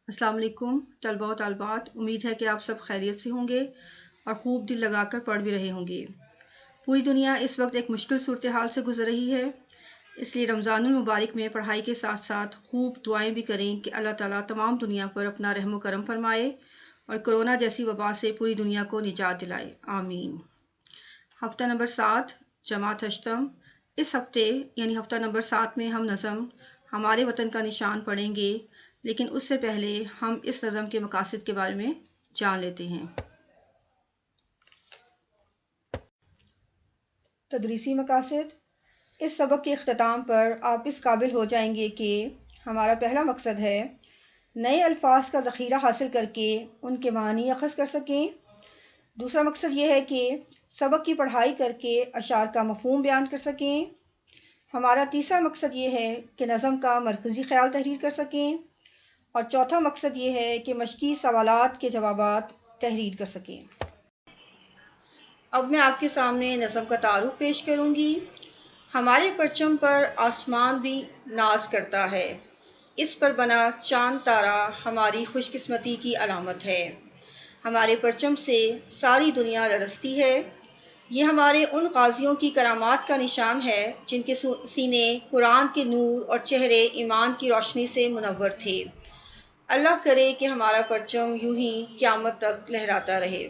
अस्सलाम वालेकुम तलबा व तालबात, उम्मीद है कि आप सब खैरियत से होंगे और खूब दिल लगाकर पढ़ भी रहे होंगे। पूरी दुनिया इस वक्त एक मुश्किल सूरत हाल से गुजर रही है, इसलिए रमज़ानुल मुबारक में पढ़ाई के साथ साथ खूब दुआएं भी करें कि अल्लाह ताला तमाम दुनिया पर अपना रहम व करम फरमाए और कोरोना जैसी वबा से पूरी दुनिया को निजात दिलाए, आमीन। हफ्ता नंबर 7 जमात अष्टम। इस हफ्ते यानी हफ्ता नंबर 7 में हम नज़म हमारे वतन का निशान पढ़ेंगे, लेकिन उससे पहले हम इस नज़म के मकासद के बारे में जान लेते हैं। तदरीसी मकासद। इस सबक के अख्ताम पर आप इस काबिल हो जाएंगे कि हमारा पहला मकसद है नए अल्फाज का ज़ख़ीरा हासिल करके उनके मानी अख़ज़ कर सकें। दूसरा मकसद ये है कि सबक की पढ़ाई करके अशार का मफ़हूम बयान कर सकें। हमारा तीसरा मकसद ये है कि नज़म का मरकज़ी ख़्याल तहरीर कर सकें। और चौथा मकसद ये है कि मश्की सवालात के जवाबात तहरीर कर सकें। अब मैं आपके सामने नज़म का तारुफ पेश करूँगी। हमारे परचम पर आसमान भी नाज करता है, इस पर बना चांद तारा हमारी खुशकिस्मती की अलामत है। हमारे परचम से सारी दुनिया लरसती है, ये हमारे उन गाजियों की करामात का निशान है जिनके सीने कुरान के नूर और चेहरे ईमान की रोशनी से मुनव्वर थे। अल्लाह करे कि हमारा परचम यूं ही क़यामत तक लहराता रहे।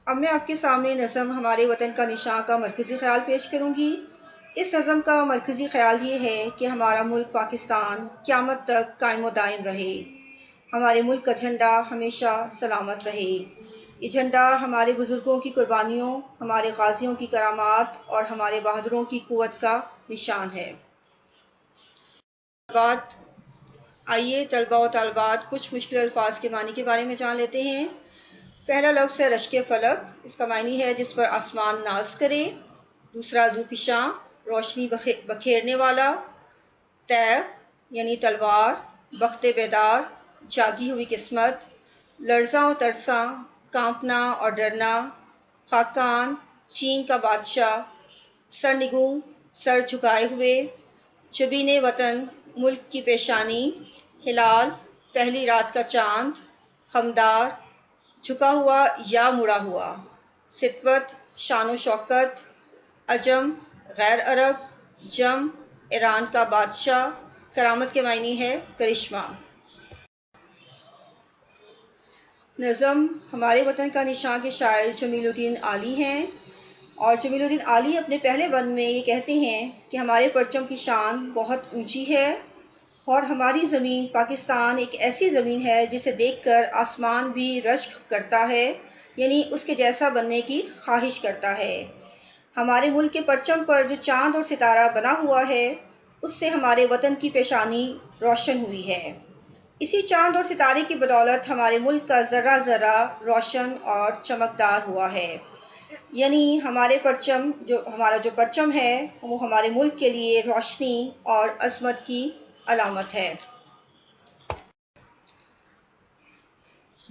अब मैं आपके सामने नज़म हमारे वतन का निशान का मरकज़ी ख़्याल पेश करूँगी। इस नज़म का मरकज़ी ख़्याल ये है कि हमारा मुल्क पाकिस्तान क़यामत तक कायम दायम रहे, हमारे मुल्क का झंडा हमेशा सलामत रहे। ये झंडा हमारे बुज़ुर्गों की कुर्बानियों, हमारे गाजियों की करामात और हमारे बहादुरों की क़ुव्वत का निशान है। आइए तलबा व तालबात कुछ मुश्किल अल्फाज के मानी के बारे में जान लेते हैं। पहला लफ्ज़ है रश्के फ़लक, इसका मानी है जिस पर आसमान नाज करे। दूसरा ज़ूफ़िशां, रोशनी बखेरने वाला। तैग़ यानी तलवार, बख्ते बेदार, जागी हुई किस्मत। लर्ज़ा और तरसा, कांपना और डरना। खाकान, चीन का बादशाह। सरनिगू, सर झुकाए हुए। जबीने वतन, मुल्क की पेशानी। हिलाल, पहली रात का चांद। खमदार, झुका हुआ या मुड़ा हुआ। सितवत, शान शौकत। अजम, गैर अरब। जम, ईरान का बादशाह। करामत के मायने है करिश्मा। नज़म हमारे वतन का निशान के शायर जमीलुद्दीन आली हैं और जमीलुद्दीन आली अपने पहले बंद में ये कहते हैं कि हमारे परचम की शान बहुत ऊंची है और हमारी ज़मीन पाकिस्तान एक ऐसी ज़मीन है जिसे देखकर आसमान भी रश्क करता है, यानी उसके जैसा बनने की ख्वाहिश करता है। हमारे मुल्क के परचम पर जो चांद और सितारा बना हुआ है, उससे हमारे वतन की पेशानी रोशन हुई है। इसी चांद और सितारे की बदौलत हमारे मुल्क का ज़र्रा ज़र्रा रोशन और चमकदार हुआ है। यानी हमारा जो परचम है वो हमारे मुल्क के लिए रोशनी और अज़मत की अलामत है।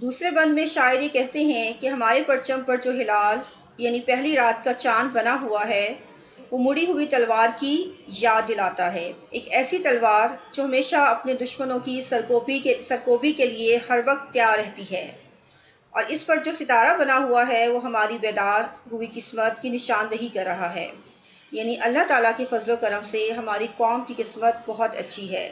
दूसरे बंद में शायर ये कहते हैं कि हमारे परचम पर जो हिलाल यानी पहली रात का चांद बना हुआ है, वो मुड़ी हुई तलवार की याद दिलाता है। एक ऐसी तलवार जो हमेशा अपने दुश्मनों की सरकोबी के लिए हर वक्त तैयार रहती है। और इस पर जो सितारा बना हुआ है वो हमारी बेदार हुई किस्मत की निशानदही कर रहा है। यानी अल्लाह ताला के फजलो करम से हमारी कौम की किस्मत बहुत अच्छी है।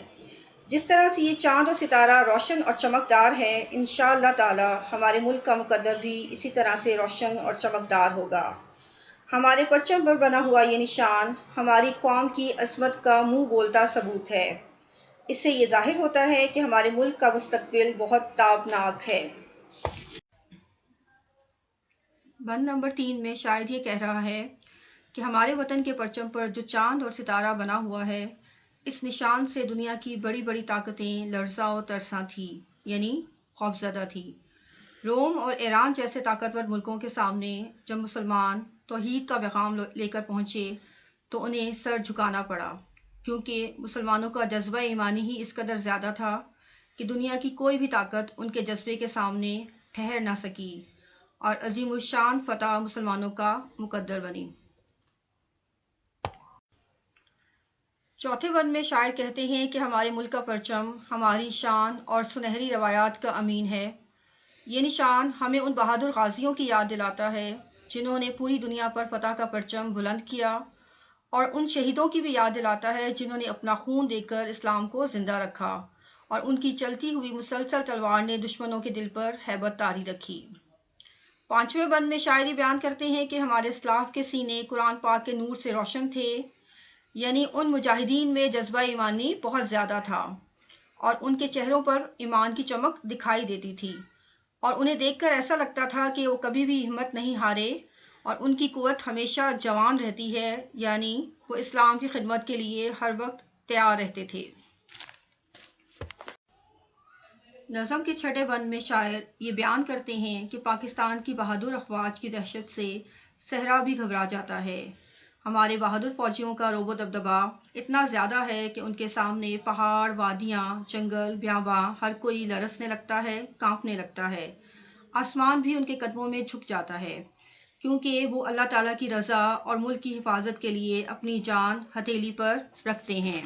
जिस तरह से ये चांद और सितारा रोशन और चमकदार है, इंशाअल्लाह ताला हमारे मुल्क का मुकद्दर भी इसी तरह से रोशन और चमकदार होगा। हमारे परचम पर बना हुआ ये निशान हमारी कौम की अज़मत का मुंह बोलता सबूत है। इससे ये जाहिर होता है कि हमारे मुल्क का मुस्तकबिल बहुत ताबनाक है। बंद नंबर 3 में शायद ये कह रहा है कि हमारे वतन के परचम पर जो चांद और सितारा बना हुआ है, इस निशान से दुनिया की बड़ी बड़ी ताकतें लर्जा और तरसा थी, यानी खौफज़दा थी। रोम और ईरान जैसे ताकतवर मुल्कों के सामने जब मुसलमान तौहीद का पैगाम लेकर पहुँचे तो उन्हें सर झुकाना पड़ा, क्योंकि मुसलमानों का जज्बा ईमानी ही इस कदर ज़्यादा था कि दुनिया की कोई भी ताकत उनके जज्बे के सामने ठहर ना सकी और अजीमुशान फतह मुसलमानों का मुकद्दर बनी। چوتھے بند میں شاعر کہتے ہیں کہ ہمارے ملک کا پرچم ہماری شان اور سنہری روایات کا امین ہے۔ یہ نشان ہمیں ان بہادر غازیوں کی یاد دلاتا ہے جنہوں نے پوری دنیا پر فتح کا پرچم بلند کیا، اور ان شہیدوں کی بھی یاد دلاتا ہے جنہوں نے اپنا خون دے کر اسلام کو زندہ رکھا، اور ان کی چلتی ہوئی مسلسل تلوار نے دشمنوں کے دل پر ہیبت طاری رکھی۔ پانچویں بند میں شاعری بیان کرتے ہیں کہ ہمارے اسلاف کے سینے قرآن پاک کے نور سے روشن تھے، یعنی ان مجاہدین میں جذبہ ایمانی بہت زیادہ تھا، اور ان کے چہروں پر ایمان کی چمک دکھائی دیتی تھی، اور انہیں دیکھ کر ایسا لگتا تھا کہ وہ کبھی بھی ہمت نہیں ہارے، اور ان کی قوت ہمیشہ جوان رہتی ہے، یعنی وہ اسلام کی خدمت کے لیے ہر وقت تیار رہتے تھے۔ نظم کے چھٹے بند میں شاعر یہ بیان کرتے ہیں کہ پاکستان کی بہادر افواج کی دہشت سے صحرا بھی گھبرا جاتا ہے۔ ہمارے بہادر فوجیوں کا رعب و دبدبا اتنا زیادہ ہے کہ ان کے سامنے پہاڑ، وادیاں، جنگل، بیاباں ہر کوئی لرزنے لگتا ہے، کانپنے لگتا ہے۔ آسمان بھی ان کے قدموں میں جھک جاتا ہے، کیونکہ وہ اللہ تعالیٰ کی رضا اور ملک کی حفاظت کے لیے اپنی جان ہتھیلی پر رکھتے ہیں۔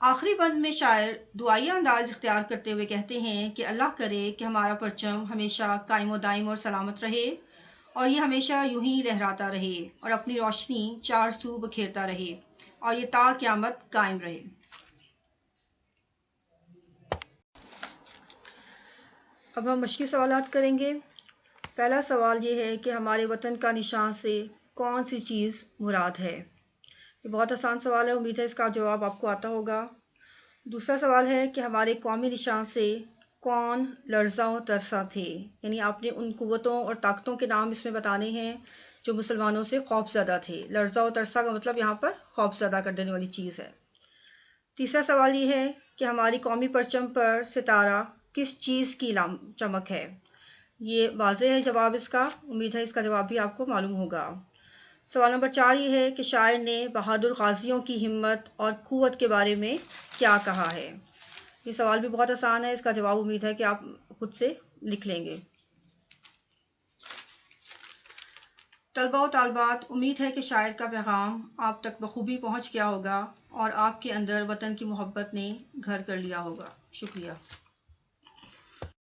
آخری بند میں شاعر دعائیہ انداز اختیار کرتے ہوئے کہتے ہیں کہ اللہ کرے کہ ہمارا پرچم ہمیشہ قائم و دائم اور سلامت رہے، اور یہ ہمیشہ یوں ہی لہراتا رہے اور اپنی روشنی چار سو بکھیرتا رہے، اور یہ تا قیامت قائم رہے۔ اب ہم مشقی سوالات کریں گے۔ پہلا سوال یہ ہے کہ ہمارے وطن کا نشان سے کون سی چیز مراد ہے؟ یہ بہت آسان سوال ہے، امید ہے اس کا جواب آپ کو آتا ہوگا۔ دوسرا سوال ہے کہ ہمارے قومی نشان سے کون لرزاں و ترساں تھے؟ یعنی آپ نے ان قوتوں اور طاقتوں کے نام اس میں بتانے ہیں جو مسلمانوں سے خوف زدہ تھے۔ لرزاں و ترساں کا مطلب یہاں پر خوف زدہ کر دینے والی چیز ہے۔ تیسرا سوال یہ ہے کہ ہماری قومی پرچم پر ستارہ کس چیز کی چمک ہے؟ یہ واضح ہے جواب اس کا، امید ہے اس کا جواب بھی آپ کو معلوم ہوگا۔ سوال نمبر 4 یہ ہے کہ شاعر نے بہادر غازیوں کی ہمت اور قوت کے بارے میں کیا کہا ہے؟ یہ سوال بھی بہت آسان ہے، اس کا جواب امید ہے کہ آپ خود سے لکھ لیں گے۔ طلباء و طالبات، امید ہے کہ شاعر کا پیغام آپ تک بخوبی پہنچ گیا ہوگا اور آپ کے اندر وطن کی محبت نے گھر کر لیا ہوگا۔ شکریہ۔